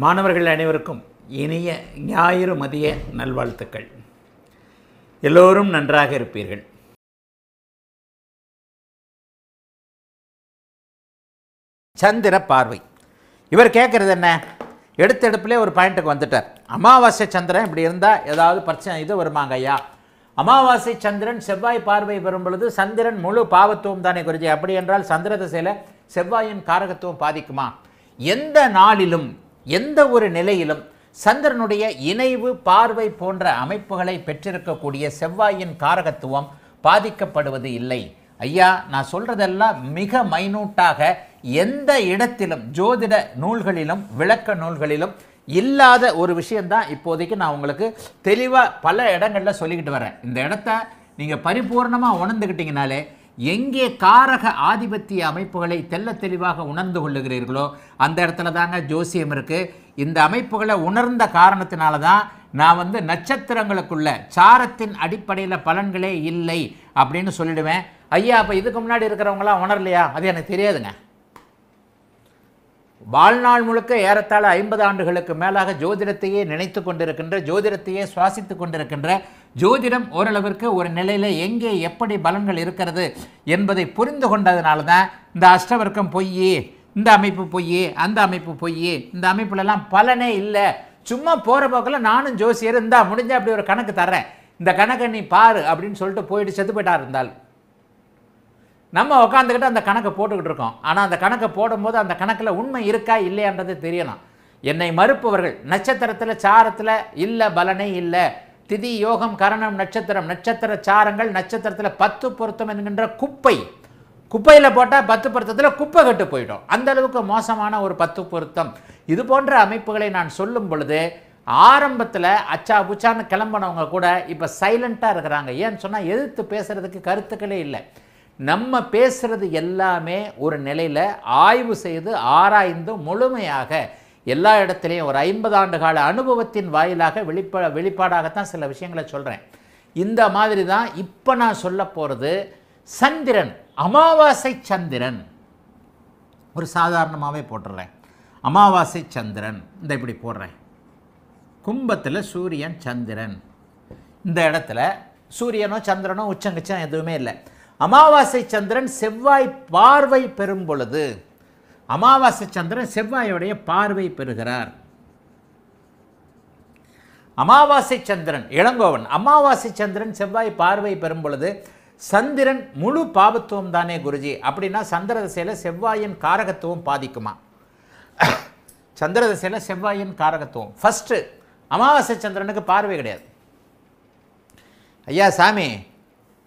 மாணவர்கள் அனைவருக்கும் இனிய ஞாயிறு மதிய நல்வாழ்த்துக்கள். எல்லோரும் நன்றாக இருப்பீர்கள். சந்திர பார்வை. இவர் கேட்குறது என்ன? எடுத்தெடுப்பிலே ஒரு பாயிண்ட்டுக்கு வந்துட்டார். அமாவாசை சந்திரன் இப்படி இருந்தால் ஏதாவது பிரச்சனை இது வருமாங்க ஐயா? அமாவாசை சந்திரன் செவ்வாய் பார்வை பெறும் பொழுது சந்திரன் முழு பாவத்துவம் தானே குருஜி? அப்படி என்றால் சந்திர திசையில் செவ்வாயின் காரகத்துவம் பாதிக்குமா? எந்த நாளிலும் எந்த ஒரு நிலையிலும் சந்திரனுடைய இணைவு பார்வை போன்ற அமைப்புகளை பெற்றிருக்கக்கூடிய செவ்வாயின் காரகத்துவம் பாதிக்கப்படுவது இல்லை. ஐயா, நான் சொல்றதெல்லாம் மிக மைனூட்டாக எந்த இடத்திலும் ஜோதிட நூல்களிலும் விளக்க நூல்களிலும் இல்லாத ஒரு விஷயந்தான் இப்போதைக்கு நான் உங்களுக்கு தெளிவாக பல இடங்களில் சொல்லிக்கிட்டு வரேன். இந்த இடத்த நீங்கள் பரிபூர்ணமாக உணர்ந்துக்கிட்டீங்கனாலே எங்கே காரக ஆதிபத்திய அமைப்புகளை தெல்ல தெளிவாக உணர்ந்து கொள்ளுகிறீர்களோ அந்த இடத்துல தாங்க ஜோசியம் இருக்குது. இந்த அமைப்புகளை உணர்ந்த காரணத்தினால தான் நான் நட்சத்திரங்களுக்குள்ள சாரத்தின் அடிப்படையில் பலன்களே இல்லை அப்படின்னு சொல்லிடுவேன். ஐயா, அப்போ இதுக்கு முன்னாடி இருக்கிறவங்களாம் உணரலையா? அது எனக்கு தெரியாதுங்க. வாழ்நாள் முழுக்க ஏறத்தாழ 50 ஆண்டுகளுக்கு மேலாக ஜோதிடத்தையே நினைத்து கொண்டிருக்கின்ற, ஜோதிடத்தையே சுவாசித்து கொண்டிருக்கின்ற, ஜோதிடம் ஓரளவிற்கு ஒரு நிலையில் எங்கே எப்படி பலன்கள் இருக்கிறது என்பதை புரிந்து கொண்டதுனால தான் இந்த அஷ்டவர்க்கம் பொய், இந்த அமைப்பு பொய், அந்த அமைப்பு பொய், இந்த அமைப்புலலாம் பலனே இல்லை, சும்மா போகிற போக்கில் நானும் ஜோசியர் இந்தா முடிஞ்ச அப்படி ஒரு கணக்கு தர்றேன், இந்த கணக்கை நீ பாரு அப்படின்னு சொல்லிட்டு போயிட்டு செத்து போயிட்டா இருந்தால் நம்ம உட்காந்துக்கிட்டு அந்த கணக்கை போட்டுக்கிட்டு இருக்கோம். ஆனால் அந்த கணக்கை போடும்போது அந்த கணக்கில் உண்மை இருக்கா இல்லையான்றது தெரியணும். என்னை மறுப்பவர்கள் நட்சத்திரத்தில் சாரத்தில் இல்லை பலனே இல்லை, திதி யோகம் கரணம் நட்சத்திரம் நட்சத்திர சாரங்கள் நட்சத்திரத்தில் 10 பொருத்தம் என்கின்ற குப்பையில் போட்டால் 10 பொருத்தத்தில் குப்பை கட்டு போயிடும். அந்த அளவுக்கு மோசமான ஒரு 10 பொருத்தம். இது போன்ற அமைப்புகளை நான் சொல்லும் பொழுது ஆரம்பத்தில் அச்சா புச்சான்னு கிளம்பினவங்க கூட இப்போ சைலண்ட்டாக இருக்கிறாங்க. ஏன்னு சொன்னால் எதிர்த்து பேசுகிறதுக்கு கருத்துக்களே இல்லை. நம்ம பேசுகிறது எல்லாமே ஒரு நிலையில் ஆய்வு செய்து ஆராய்ந்து முழுமையாக எல்லா இடத்துலையும் ஒரு 50 ஆண்டு கால அனுபவத்தின் வாயிலாக வெளிப்பாடாகத்தான் சில விஷயங்களை சொல்கிறேன். இந்த மாதிரி தான் இப்போ நான் சொல்ல போகிறது. சந்திரன், அமாவாசை சந்திரன், ஒரு சாதாரணமாகவே போட்டுடுறேன். அமாவாசை சந்திரன் இந்த இப்படி போடுறேன். கும்பத்தில் சூரியன் சந்திரன், இந்த இடத்துல சூரியனோ சந்திரனோ உச்சங்கச்சம் எதுவுமே இல்லை. அமாவாசை சந்திரன் செவ்வாய் பார்வை பெறும் பொழுது, அமாவாசை சந்திரன் செவ்வாயுடைய பார்வை பெறுகிறார். அமாவாசை சந்திரன் இளங்கோவன், அமாவாசை சந்திரன் செவ்வாய் பார்வை பெறும் பொழுது சந்திரன் முழு பாவத்துவம் தானே குருஜி? அப்படின்னா சந்திர திசையில் செவ்வாயின் காரகத்துவம் பாதிக்குமா? சந்திர திசையில் செவ்வாயின் காரகத்துவம் ஃபஸ்ட்டு, அமாவாசை சந்திரனுக்கு பார்வை கிடையாது. ஐயா சாமி,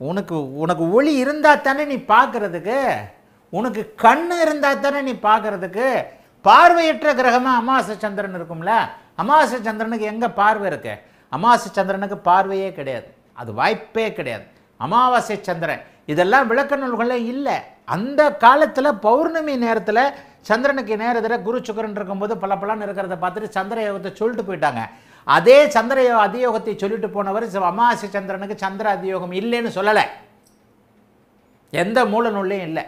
உனக்கு ஒளி இருந்தால் தானே நீ பார்க்கறதுக்கு, உனக்கு கண்ணு இருந்தால் தானே நீ பார்க்கறதுக்கு. பார்வையற்ற கிரகமாக அமாவாசை சந்திரன் இருக்கும்ல, அமாவாசை சந்திரனுக்கு எங்கே பார்வை இருக்கு? அமாவாசை சந்திரனுக்கு பார்வையே கிடையாது, அது வாய்ப்பே கிடையாது. அமாவாசை சந்திரன் இதெல்லாம் விளக்க நூல்களே இல்லை. அந்த காலத்தில் பௌர்ணமி நேரத்தில் சந்திரனுக்கு நேரத்தில் குரு சுக்கரன் இருக்கும்போது பலன்னு இருக்கிறத பார்த்துட்டு சந்திர யோகத்தை சொல்லிட்டு போயிட்டாங்க. அதே சந்திர அதியோகத்தை சொல்லிட்டு போனவர் அமாவாசை சந்திரனுக்கு சந்திர அதியோகம் இல்லைன்னு சொல்லலை, எந்த மூல நூல்லையும் இல்லை.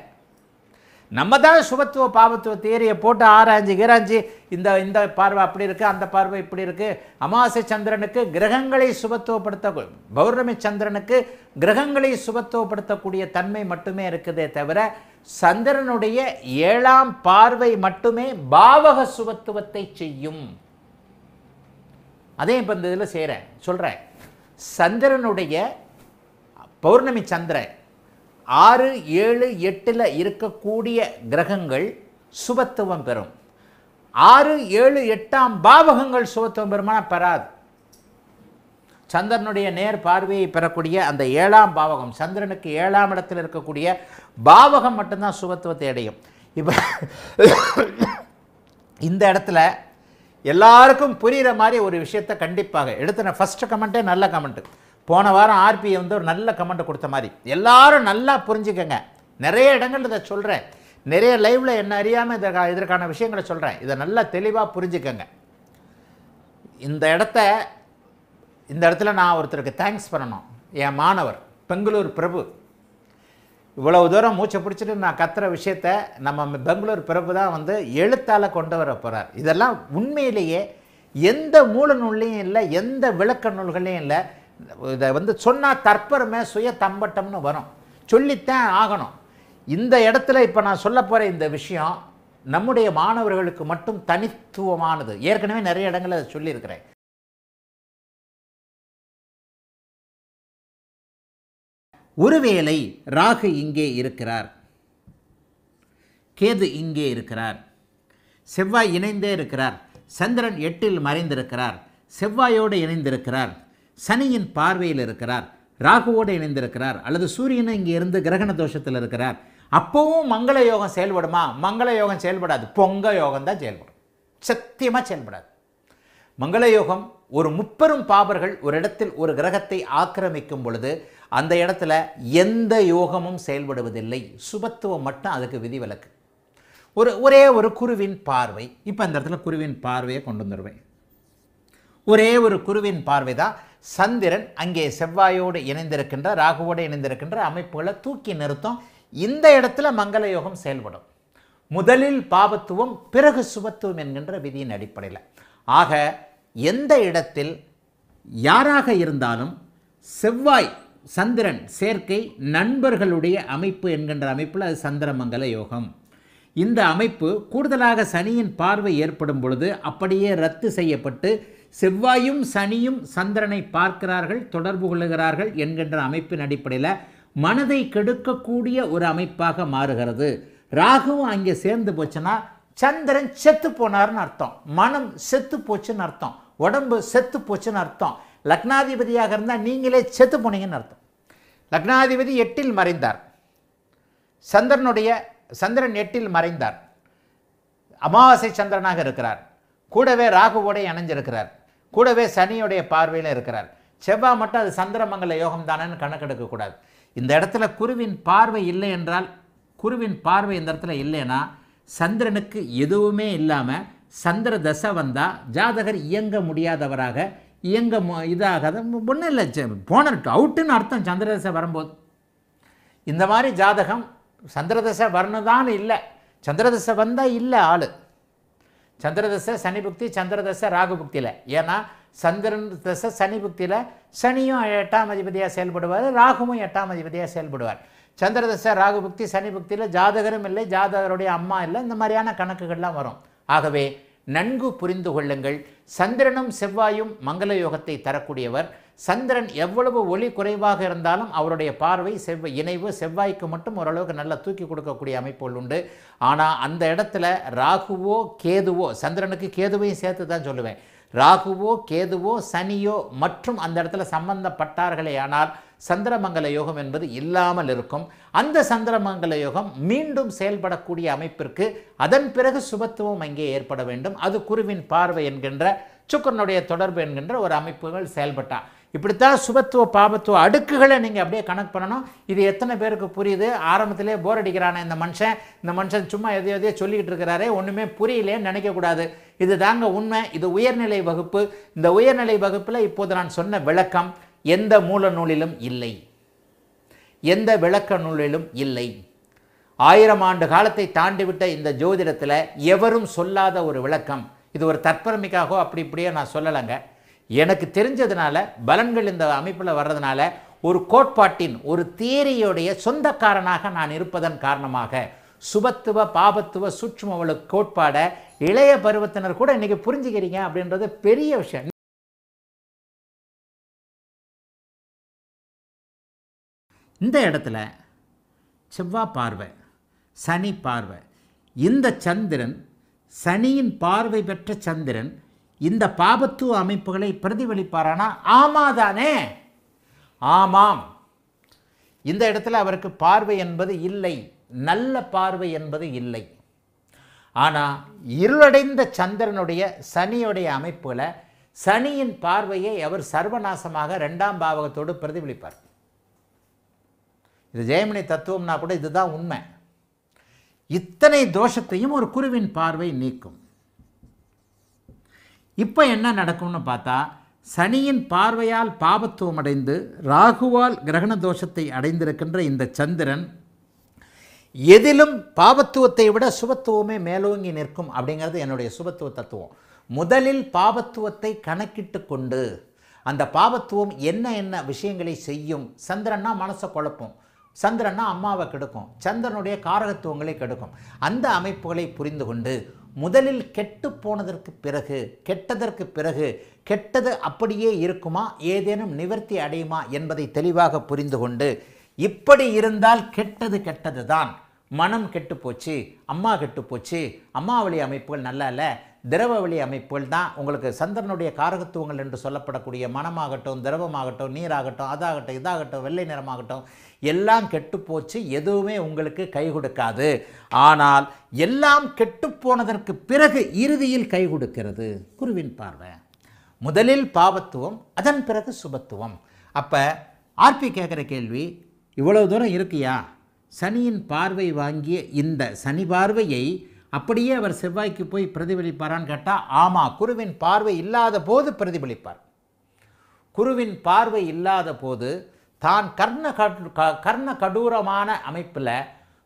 நம்ம தான் சுபத்துவ பாவத்துவ தேரியை போட்டு ஆராய்ஞ்சு இந்த பார்வை அப்படி இருக்குது, அந்த பார்வை இப்படி இருக்குது. அமாவாசை சந்திரனுக்கு கிரகங்களை சுபத்துவப்படுத்த, பௌர்ணமி சந்திரனுக்கு கிரகங்களை சுபத்துவப்படுத்தக்கூடிய தன்மை மட்டுமே இருக்குதே தவிர சந்திரனுடைய 7ஆம் பார்வை மட்டுமே பாவக சுபத்துவத்தை செய்யும். அதே இப்போ இந்த இதில் சொல்கிறேன். சந்திரனுடைய பௌர்ணமி சந்திரன் 6, 7, 8 இருக்கக்கூடிய கிரகங்கள் சுபத்துவம் பெறும். 6, 7, 8ஆம் பாவகங்கள் சுபத்துவம் பெறுமானா பெறாது. சந்திரனுடைய நேர் பார்வையை பெறக்கூடிய அந்த 7ஆம் பாவகம், சந்திரனுக்கு 7ஆம் இடத்தில் இருக்கக்கூடிய பாவகம் மட்டும்தான் சுபத்துவத்தை அடையும். இப்போ இந்த இடத்துல எல்லாருக்கும் புரிகிற மாதிரி ஒரு விஷயத்தை கண்டிப்பாக எடுத்து, நான் ஃபஸ்ட்டு கமெண்ட்டே நல்ல கமெண்ட்டு. போன வாரம் ஆர்பி ஒரு நல்ல கமெண்ட் கொடுத்த மாதிரி எல்லாரும் நல்லா புரிஞ்சுக்கங்க. நிறைய இடங்கள் இதை சொல்கிறேன், நிறைய லைவில் என்ன அறியாமல் இதற்கான விஷயங்களை சொல்கிறேன். இதை நல்லா தெளிவாக புரிஞ்சுக்கங்க. இந்த இடத்துல நான் ஒருத்தருக்கு தேங்க்ஸ் பண்ணணும். என் மாணவர் பெங்களூர் பிரபு இவ்வளவு தூரம் மூச்சை பிடிச்சிட்டு நான் கத்துற விஷயத்த நம்ம பெங்களூர் பிரபு தான் வந்து எழுத்தால் கொண்டு வர போகிறார். இதெல்லாம் உண்மையிலேயே எந்த மூல நூல்லையும் இல்லை, எந்த விளக்க நூல்களையும் இல்லை. இதை வந்து சொன்னால் தற்பெருமை சுய தம்பட்டம்னு வரும், சொல்லித்தான் ஆகணும். இந்த இடத்துல இப்போ நான் சொல்ல போகிற இந்த விஷயம் நம்முடைய மாணவர்களுக்கு மட்டும் தனித்துவமானது. ஏற்கனவே நிறைய இடங்களில் அதை சொல்லியிருக்கிறேன். ஒருவேளை ராகு இங்கே இருக்கிறார், கேது இங்கே இருக்கிறார், செவ்வாய் இணைந்தே இருக்கிறார், சந்திரன் 8இல் மறைந்திருக்கிறார், செவ்வாயோடு இணைந்திருக்கிறார், சனியின் பார்வையில் இருக்கிறார், ராகுவோடு இணைந்திருக்கிறார், அல்லது சூரியனை இங்கே இருந்து கிரகண தோஷத்தில் இருக்கிறார், அப்போவும் மங்கள யோகம் செயல்படுமா? மங்கள யோகம் செயல்படாது, பொங்க யோகம் தான் செயல்படும். சத்தியமாக செயல்படாது. மங்கள யோகம் ஒரு முப்பெரும் பாபர்கள் ஒரு இடத்தில் ஒரு கிரகத்தை ஆக்கிரமிக்கும் பொழுது அந்த இடத்துல எந்த யோகமும் செயல்படுவதில்லை. சுபத்துவம் மட்டும் அதுக்கு விதிவிலக்கு. ஒரே ஒரு குருவின் பார்வை. இப்போ இந்த இடத்துல குருவின் பார்வையை கொண்டு வந்துடுவேன். ஒரே ஒரு குருவின் பார்வை தான் சந்திரன் அங்கே செவ்வாயோடு இணைந்திருக்கின்ற ராகுவோடு இணைந்திருக்கின்ற அமைப்புகளை தூக்கி நிறுத்தும். இந்த இடத்துல மங்கள யோகம் செயல்படும். முதலில் பாபத்துவம், பிறகு சுபத்துவம் என்கின்ற விதியின் அடிப்படையில். ஆக எந்த இடத்தில் யாராக இருந்தாலும் செவ்வாய் சந்திரன் சேர்க்கை நண்பர்களுடைய அமைப்பு என்கின்ற அமைப்பில் அது சந்திரமங்கல யோகம். இந்த அமைப்பு கூடுதலாக சனியின் பார்வை ஏற்படும் பொழுது அப்படியே ரத்து செய்யப்பட்டு செவ்வாயும் சனியும் சந்திரனை பார்க்கிறார்கள், தொடர்பு கொள்ளுகிறார்கள் என்கின்ற அமைப்பின் அடிப்படையில் மனதை கெடுக்கக்கூடிய ஒரு அமைப்பாக மாறுகிறது. ராகுவும் அங்கே சேர்ந்து போச்சுன்னா சந்திரன் செத்து போனார்னு அர்த்தம், மனம் செத்து போச்சுன்னு அர்த்தம், உடம்பு செத்து போச்சுன்னு அர்த்தம். லக்னாதிபதியாக இருந்தால் நீங்களே செத்து போனீங்கன்னு அர்த்தம். லக்னாதிபதி 8இல் மறைந்தார், சந்திரன் 8இல் மறைந்தார், அமாவாசை சந்திரனாக இருக்கிறார், கூடவே ராகுவோடைய இணைஞ்சிருக்கிறார், கூடவே சனியோடைய பார்வையில் இருக்கிறார். செவ்வாய் மட்டும் அது சந்திரமங்கல யோகம் தானேன்னு கணக்கெடுக்கக்கூடாது. இந்த இடத்துல குருவின் பார்வை இல்லை என்றால், குருவின் பார்வை இந்த இடத்துல இல்லைன்னா சந்திரனுக்கு எதுவுமே இல்லாமல் சந்திர தசை வந்தால் ஜாதகர் இயங்க முடியாதவராக, இயங்க இதாகாத ஒன்றும் இல்லை, போனட்டு அவுட்டுன்னு அர்த்தம். சந்திரதசை வரும்போது இந்த மாதிரி ஜாதகம் சந்திரதசை வரணுதான் இல்லை, சந்திரதசை வந்தால் இல்லை ஆள். சந்திரதசை சனி புக்தி, சந்திரதசை ராகு புக்தியில். ஏன்னா சந்திரன் தசை சனி புக்தியில் சனியும் 8ஆம் அதிபதியாக செயல்படுவார், ராகுவும் 8ஆம் அதிபதியாக செயல்படுவார். சந்திரதசை ராகு புக்தி சனி புக்தியில் ஜாதகரும் இல்லை, ஜாதகருடைய அம்மா இல்லை, இந்த மாதிரியான கணக்குகள்லாம் வரும். ஆகவே நன்கு புரிந்து கொள்ளுங்கள். சந்திரனும் செவ்வாயும் மங்கள யோகத்தை தரக்கூடியவர். சந்திரன் எவ்வளவு ஒளி குறைவாக இருந்தாலும் அவருடைய பார்வை இணைவு செவ்வாய்க்கு மட்டும் ஓரளவுக்கு நல்லா தூக்கி கொடுக்கக்கூடிய அமைப்புகள் உண்டு. ஆனால் அந்த இடத்துல ராகுவோ கேதுவோ, சந்திரனுக்கு கேதுவையும் சேர்த்து தான் சொல்லுவேன், ராகுவோ கேதுவோ சனியோ மற்றும் அந்த இடத்துல சம்பந்தப்பட்டார்களே ஆனால் சந்திரமங்கல யோகம் என்பது இல்லாமல் இருக்கும். அந்த சந்திரமங்கல யோகம் மீண்டும் செயல்படக்கூடிய அமைப்பிற்கு அதன் பிறகு சுபத்துவம் அங்கே ஏற்பட வேண்டும். அது குருவின் பார்வை என்கின்ற சுக்கிரனுடைய தொடர்பு என்கின்ற ஒரு அமைப்புகள் செயல்பட்டால் இப்படித்தான் சுபத்துவ பாபத்துவ அடுக்குகளை நீங்கள் அப்படியே கணக்கு பண்ணணும். இது எத்தனை பேருக்கு புரியுது? ஆரம்பத்திலே போர் அடிக்கிறானே இந்த மனுஷன் சும்மா எதையோ சொல்லிக்கிட்டு இருக்கிறாரே, ஒன்றுமே புரியலேன்னு நினைக்கக்கூடாது. இது தாங்க உண்மை. இது உயர்நிலை வகுப்பு. இந்த உயர்நிலை வகுப்பில் இப்போது நான் சொன்ன விளக்கம் எந்த மூல நூலிலும் இல்லை, எந்த விளக்க நூலிலும் இல்லை. 1000 ஆண்டு காலத்தை தாண்டிவிட்ட இந்த ஜோதிடத்தில் எவரும் சொல்லாத ஒரு விளக்கம். இது ஒரு தற்பெருமைக்காகவோ அப்படி இப்படியே நான் சொல்லலைங்க. எனக்கு தெரிஞ்சதுனால பலன்கள் இந்த அமைப்பில் வர்றதுனால ஒரு கோட்பாட்டின் ஒரு தியரியோடைய சொந்தக்காரனாக நான் இருப்பதன் காரணமாக சுபத்துவ பாபத்துவ சூட்சும கோட்பாடை இளைய பருவத்தினர் கூட இன்னைக்கு புரிஞ்சுக்கிறீங்க அப்படின்றது பெரிய விஷயம். இந்த இடத்துல செவ்வாய் பார்வை, சனி பார்வை, இந்த சந்திரன் சனியின் பார்வை பெற்ற சந்திரன் இந்த பாபத்துவ அமைப்புகளை பிரதிபலிப்பாரானா? ஆமாதானே? ஆமாம். இந்த இடத்துல அவருக்கு பார்வை என்பது இல்லை, நல்ல பார்வை என்பது இல்லை. ஆனால் இருளடைந்த சந்திரனுடைய சனியுடைய அமைப்புகளை சனியின் பார்வையை அவர் சர்வநாசமாக 2ஆம் பாவகத்தோடு பிரதிபலிப்பார். இது ஜெயமணி தத்துவம்னா கூட இதுதான் உண்மை. இத்தனை தோஷத்தையும் ஒரு குருவின் பார்வை நீக்கும். இப்போ என்ன நடக்கும்னு பார்த்தா, சனியின் பார்வையால் பாபத்துவம் அடைந்து ராகுவால் கிரகண தோஷத்தை அடைந்திருக்கின்ற இந்த சந்திரன் எதிலும் பாபத்துவத்தை விட சுபத்துவமே மேலோங்கி நிற்கும் அப்படிங்கிறது என்னுடைய சுபத்துவ தத்துவம். முதலில் பாபத்துவத்தை கணக்கிட்டு கொண்டு அந்த பாபத்துவம் என்ன என்ன விஷயங்களை செய்யும். சந்திரன்னா மனசை குழப்பம், சந்திரன்னா அம்மாவை கெடுக்கும், சந்திரனுடைய காரகத்துவங்களை கெடுக்கும். அந்த அமைப்புகளை புரிந்து கொண்டு முதலில் கெட்டு போனதற்கு பிறகு கெட்டதற்கு பிறகு கெட்டது அப்படியே இருக்குமா, ஏதேனும் நிவர்த்தி அடையுமா என்பதை தெளிவாக புரிந்து கொண்டு, இப்படி இருந்தால் கெட்டது கெட்டது தான், மனம் கெட்டு போச்சு, அம்மா கெட்டு போச்சு, அம்மா வழி அமைப்புகள் நல்லா இல்லை, திரவ வழி அமைப்புகள் தான் உங்களுக்கு சந்திரனுடைய காரகத்துவங்கள் என்று சொல்லப்படக்கூடிய மனமாகட்டும், திரவமாகட்டும், நீராகட்டும், அதாகட்டும், இதாகட்டும், வெள்ளை நிறமாகட்டும், எல்லாம் கெட்டு போச்சு, எதுவுமே உங்களுக்கு கை கொடுக்காது. ஆனால் எல்லாம் கெட்டு போனதற்கு பிறகு இறுதியில் கை கொடுக்கிறது குருவின் பார்வை. முதலில் பாவத்துவம், அதன் பிறகு சுபத்துவம். அப்போ ஆர்பி கேட்குற கேள்வி, இவ்வளவு தூரம் இருக்கியா, சனியின் பார்வை வாங்கிய இந்த சனி பார்வையை அப்படியே அவர் செவ்வாய்க்கு போய் பிரதிபலிப்பாரான்னு கேட்டால் ஆமாம், குருவின் பார்வை இல்லாத போது பிரதிபலிப்பார். குருவின் பார்வை இல்லாத போது தான் கர்ண கடூரமான அமைப்பில்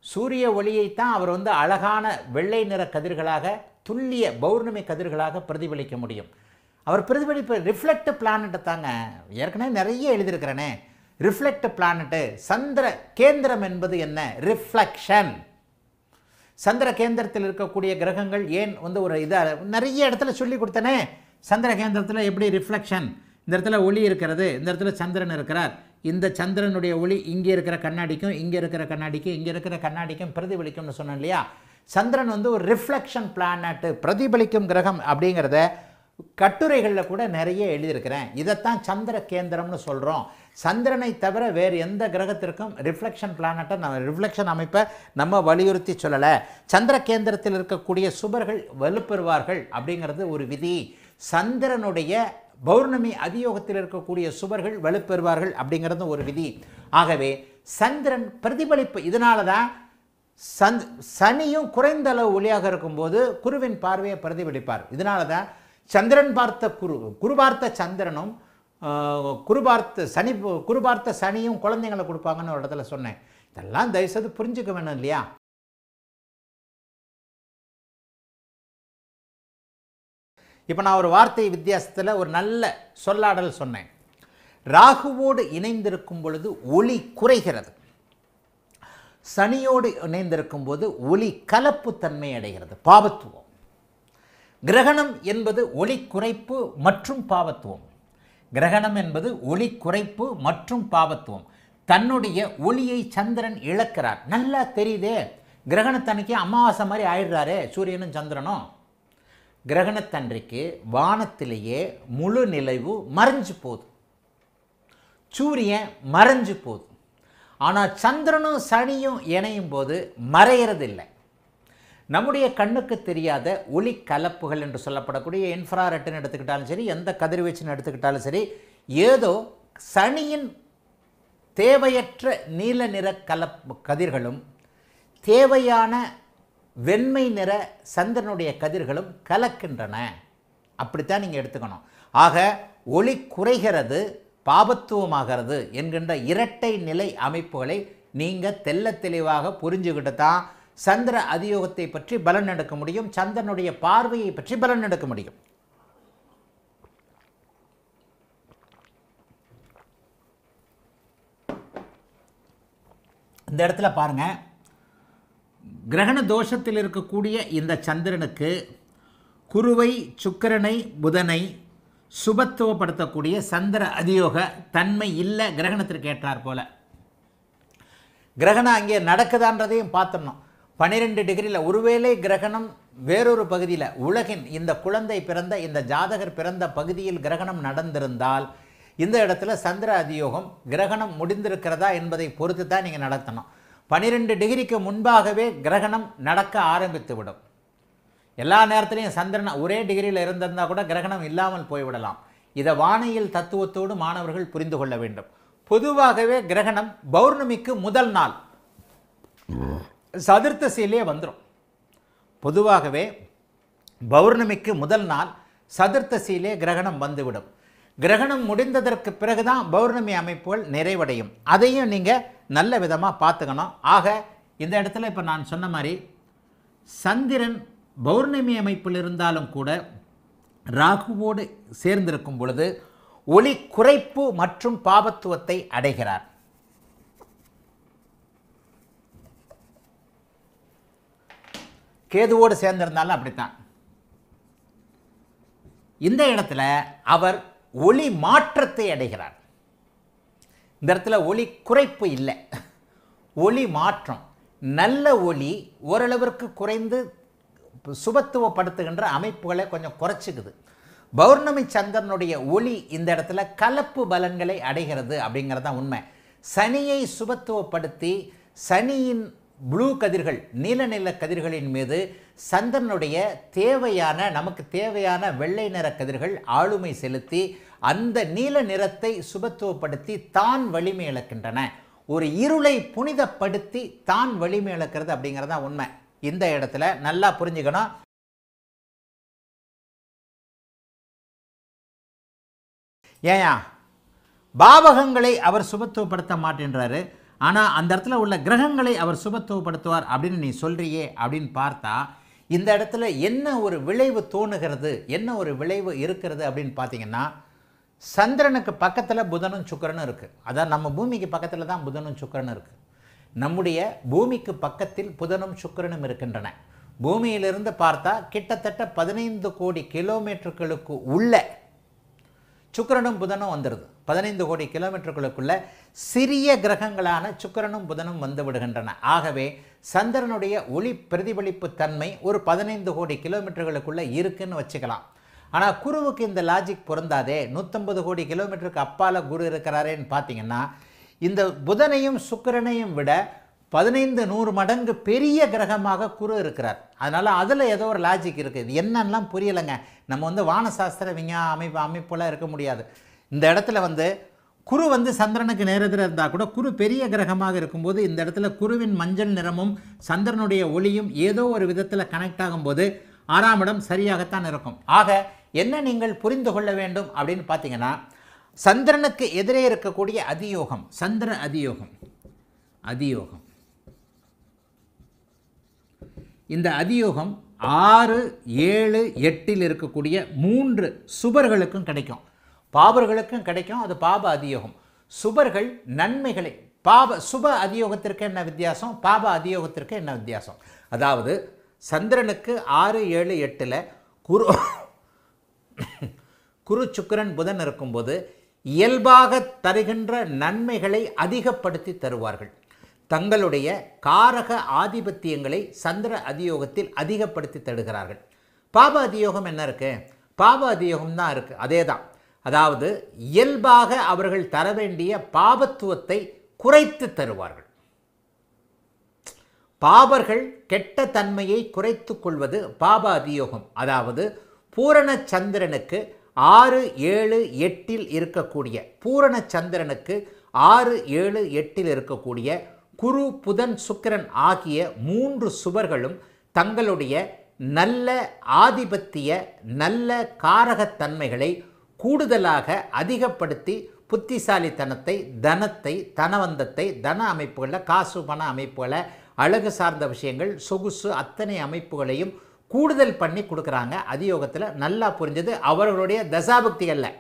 சூரிய ஒளியைத்தான் அவர் அழகான வெள்ளை நிற கதிர்களாக, துல்லிய பௌர்ணமி கதிர்களாக பிரதிபலிக்க முடியும். அவர் பிரதிபலிப்பு ரிஃப்ளெக்ட் பிளானட்டை தாங்க ஏற்கனவே நிறைய எழுதியிருக்கிறேனே. ரிஃப்ளெக்ட் பிளானட்டு, சந்திர கேந்திரம் என்பது என்ன? ரிஃப்ளெக்ஷன். சந்திர கேந்திரத்தில் இருக்கக்கூடிய கிரகங்கள் ஏன் ஒரு இதாக நிறைய இடத்துல சொல்லி கொடுத்தனே. சந்திர கேந்திரத்தில் எப்படி ரிஃப்ளெக்ஷன், இந்த இடத்துல ஒளி இருக்கிறது, இந்த இடத்துல சந்திரன் இருக்கிறார், இந்த சந்திரனுடைய ஒளி இங்கே இருக்கிற கண்ணாடிக்கும் இங்கே இருக்கிற கண்ணாடிக்கும் இங்கே இருக்கிற கண்ணாடிக்கும் பிரதிபலிக்கும்னு சொன்னேன் இல்லையா. சந்திரன் ஒரு ரிஃப்ளெக்ஷன் பிளானட்டு, பிரதிபலிக்கும் கிரகம் அப்படிங்கிறத கட்டுரைகளில் கூட நிறைய எழுதியிருக்கிறேன். இதைத்தான் சந்திர கேந்திரம்னு சொல்கிறோம். சந்திரனை தவிர வேறு எந்த கிரகத்திற்கும் ரிஃப்ளெக்ஷன் பிளானட்டை நம்ம ரிஃப்ளெக்ஷன் அமைப்பை நம்ம வலியுறுத்தி சொல்லலை. சந்திர கேந்திரத்தில் இருக்கக்கூடிய சுபர்கள் வலுப்பெறுவார்கள் அப்படிங்கிறது ஒரு விதி. சந்திரனுடைய பௌர்ணமி அதியோகத்தில் இருக்கக்கூடிய சுபர்கள் வலுப்பெறுவார்கள் அப்படிங்கிறது ஒரு விதி. ஆகவே சந்திரன் பிரதிபலிப்பு. இதனால தான் சனியும் குறைந்த அளவு ஒளியாக இருக்கும்போது குருவின் பார்வையை பிரதிபலிப்பார். இதனால தான் சந்திரன் பார்த்த குரு பார்த்த சந்திரனும் குரு பார்த்த சனியும் குழந்தைங்களை கொடுப்பாங்கன்னு ஒரு இடத்துல சொன்னேன். இதெல்லாம் தயவுசெய்து புரிஞ்சுக்க வேணும் இல்லையா. இப்போ நான் ஒரு வார்த்தை வித்தியாசத்தில் ஒரு நல்ல சொல்லாடல் சொன்னேன். ராகுவோடு இணைந்திருக்கும் பொழுது ஒளி குறைகிறது, சனியோடு இணைந்திருக்கும் போது ஒளி கலப்பு தன்மை அடைகிறது, பாவத்துவம். கிரகணம் என்பது ஒளி குறைப்பு மற்றும் பாவத்துவம். கிரகணம் என்பது ஒளி குறைப்பு மற்றும் பாவத்துவம். தன்னுடைய ஒளியை சந்திரன் இழக்கிறார். நல்லா தெரியுதே, கிரகணத்தன்னைக்கு அமாவாசை மாதிரி ஆயிடுறாரே சூரியனும் சந்திரனும். கிரகணத்தன்றைக்கு வானத்திலேயே முழு நிலவு மறைஞ்சு போகுது, சூரியன் மறைஞ்சு போகுது. ஆனால் சந்திரனும் சனியும் இணையும் போது மறையறதில்லை. நம்முடைய கண்ணுக்கு தெரியாத ஒளி கலப்புகள் என்று சொல்லப்படக்கூடிய இன்ஃப்ராரெட்னு எடுத்துக்கிட்டாலும் சரி, எந்த கதிர்வீச்சுன்னு எடுத்துக்கிட்டாலும் சரி, ஏதோ சனியின் தேவையற்ற நீல நிற கதிர்களும் தேவையான வெண்மை நிற சந்திரனுடைய கதிர்களும் கலக்கின்றன. அப்படித்தான் நீங்கள் எடுத்துக்கணும். ஆக ஒளி குறைகிறது, பாபத்துவமாகிறது என்கின்ற இரட்டை நிலை அமைப்புகளை நீங்கள் தெல்ல தெளிவாக புரிஞ்சுக்கிட்டு தான் சந்திர அதியோகத்தை பற்றி பலன் எடுக்க முடியும், சந்திரனுடைய பார்வையை பற்றி பலன் எடுக்க முடியும். இந்த இடத்துல பாருங்க, கிரகண தோஷத்தில் இருக்கக்கூடிய இந்த சந்திரனுக்கு குருவை, சுக்கிரனை, புதனை சுபத்துவப்படுத்தக்கூடிய சந்திர அதியோக தன்மை இல்லை கிரகணத்திற்கு ஏற்றார் போல. கிரகணம் அங்கே நடக்குதான்றதையும் பார்த்தோம். 12 டிகிரியில் ஒருவேளை கிரகணம் வேறொரு பகுதியில், உலகின் இந்த குழந்தை பிறந்த இந்த ஜாதகர் பிறந்த பகுதியில் கிரகணம் நடந்திருந்தால் இந்த இடத்துல சந்திர அதியோகம் கிரகணம் முடிந்திருக்கிறதா என்பதை பொறுத்து தான் நீங்கள் நடத்தணும். 12 டிகிரிக்கு முன்பாகவே கிரகணம் நடக்க ஆரம்பித்து விடும். எல்லா நேரத்திலையும் சந்திரன் ஒரே டிகிரியில் இருந்திருந்தால் கூட கிரகணம் இல்லாமல் போய்விடலாம். இதை வானியல் தத்துவத்தோடு மாணவர்கள் புரிந்து கொள்ள வேண்டும். பொதுவாகவே கிரகணம் பௌர்ணமிக்கு முதல் நாள் சதுர்த்தசியிலே வந்துடும். பொதுவாகவே பௌர்ணமிக்கு முதல் நாள் சதுர்த்தசியிலே கிரகணம் வந்துவிடும். கிரகணம் முடிந்ததற்கு பிறகுதான் பௌர்ணமி அமைப்புகள் நிறைவடையும். அதையும் நீங்கள் நல்ல விதமாக பார்த்துக்கணும். ஆக இந்த இடத்துல இப்போ நான் சொன்ன மாதிரி சந்திரன் பௌர்ணமி அமைப்பில் இருந்தாலும் கூட ராகுவோடு சேர்ந்திருக்கும் பொழுது ஒளி குறைப்பு மற்றும் பாபத்துவத்தை அடைகிறார். கேதுவோடு சேர்ந்திருந்தாலும் அப்படித்தான். இந்த இடத்துல அவர் ஒளி மாற்றத்தை அடைகிறார். இந்த இடத்துல ஒளி குறைப்பு இல்லை, ஒளி மாற்றம். நல்ல ஒளி ஓரளவிற்கு குறைந்து சுபத்துவப்படுத்துகின்ற அமைப்புகளை கொஞ்சம் குறைச்சிக்குது. பௌர்ணமி சந்திரனுடைய ஒளி இந்த இடத்துல கலப்பு பலன்களை அடைகிறது அப்படிங்கிறது தான் உண்மை. சனியை சுபத்துவப்படுத்தி சனியின் ப்ளூ கதிர்கள், நீல நில கதிர்களின் மீது சந்திரனுடைய தேவையான, நமக்கு தேவையான வெள்ளை நிற கதிர்கள் ஆளுமை செலுத்தி அந்த நீல நிறத்தை சுபத்துவப்படுத்தி தான் வலிமை இழக்கின்றன. ஒரு இருளை புனிதப்படுத்தி தான் வலிமை இழக்கிறது அப்படிங்கிறது தான் உண்மை. இந்த இடத்துல நல்லா புரிஞ்சுக்கணும். ஏயா பாவகங்களை அவர் சுபத்துவப்படுத்த மாட்டேன்றாரு, ஆனால் அந்த இடத்துல உள்ள கிரகங்களை அவர் சுபத்துவப்படுத்துவார் அப்படின்னு நீ சொல்றியே அப்படின்னு பார்த்தா இந்த இடத்துல என்ன ஒரு விளைவு தோணுகிறது, என்ன ஒரு விளைவு இருக்கிறது அப்படின்னு பார்த்தீங்கன்னா, சந்திரனுக்கு பக்கத்தில் புதனும் சுக்கிரனும் இருக்குது. அதான் நம்ம பூமிக்கு பக்கத்தில் தான் புதனும் சுக்கிரனும் இருக்குது. நம்முடைய பூமிக்கு பக்கத்தில் புதனும் சுக்கிரனும் இருக்கின்றன. பூமியிலிருந்து பார்த்தா கிட்டத்தட்ட 15 கோடி கிலோமீட்டர்களுக்கு உள்ள சுக்கிரனும் புதனும் வந்துடுது. 15 கோடி கிலோமீட்டர்களுக்குள்ள சிறிய கிரகங்களான சுக்கிரனும் புதனும் வந்து விடுகின்றன. ஆகவே சந்திரனுடைய ஒளி பிரதிபலிப்பு தன்மை ஒரு 15 கோடி கிலோமீட்டர்களுக்குள்ள இருக்குன்னு வச்சுக்கலாம். ஆனால் குருவுக்கு இந்த லாஜிக் பொருந்தாதே. 150 கோடி கிலோமீட்டருக்கு அப்பால குரு இருக்கிறாரேன்னு பார்த்தீங்கன்னா, இந்த புதனையும் சுக்கிரனையும் விட 1500 மடங்கு பெரிய கிரகமாக குரு இருக்கிறார். அதனால் அதில் ஏதோ ஒரு லாஜிக் இருக்குது. இது என்னெல்லாம் புரியலைங்க. நம்ம வானசாஸ்திர அமைப்பெல்லாம் இருக்க முடியாது. இந்த இடத்துல குரு சந்திரனுக்கு நேரெதிர இருந்தால் கூட குரு பெரிய கிரகமாக இருக்கும்போது இந்த இடத்துல குருவின் மஞ்சள் நிறமும் சந்திரனுடைய ஒளியும் ஏதோ ஒரு விதத்தில் கனெக்ட் ஆகும்போது 6ஆம் இடம் சரியாகத்தான் இருக்கும். ஆக என்ன நீங்கள் புரிந்து கொள்ள வேண்டும் அப்படின்னு பார்த்தீங்கன்னா, சந்திரனுக்கு எதிரே இருக்கக்கூடிய அதியோகம், சந்திர அதியோகம், இந்த அதியோகம் 6, 7, 8 இருக்கக்கூடிய 3 சுபர்களுக்கும் கிடைக்கும், பாபர்களுக்கும் கிடைக்கும். அது பாப அதியோகம். சுபர்கள் நன்மைகளை, சுப அதியோகத்திற்கு என்ன வித்தியாசம், பாப அதியோகத்திற்கு என்ன வித்தியாசம்? அதாவது சந்திரனுக்கு 6, 7, 8 குரு சுக்கிரன் புதன் இருக்கும்போது இயல்பாக தருகின்ற நன்மைகளை அதிகப்படுத்தி தருவார்கள். தங்களுடைய காரக ஆதிபத்தியங்களை சந்திர அதியோகத்தில் அதிகப்படுத்தி தருகிறார்கள். பாப அதியோகம் என்ன இருக்கு? பாப அதியோகம் தான் இருக்கு. அதே தான். அதாவது இயல்பாக அவர்கள் தர வேண்டிய பாபத்துவத்தை குறைத்து தருவார்கள். பாபர்கள் கெட்ட தன்மையை குறைத்து கொள்வது பாப அதியோகம். அதாவது பூரண சந்திரனுக்கு 6, 7, 8 இருக்கக்கூடிய, பூரண சந்திரனுக்கு 6, 7, 8 இருக்கக்கூடிய குரு புதன் சுக்கிரன் ஆகிய 3 சுபர்களும் தங்களுடைய நல்ல ஆதிபத்திய, நல்ல காரகத்தன்மைகளை கூடுதலாக அதிகப்படுத்தி புத்திசாலித்தனத்தை, தனத்தை, தனவந்தத்தை, தன அமைப்புகளில் காசு பண அமைப்புகளை, அழகு சார்ந்த விஷயங்கள், சொகுசு அத்தனை அமைப்புகளையும் கூடுதல் பண்ணி கொடுக்குறாங்க அதியோகத்தில். நல்லா புரிஞ்சது அவர்களுடைய தசாபக்திகளில்.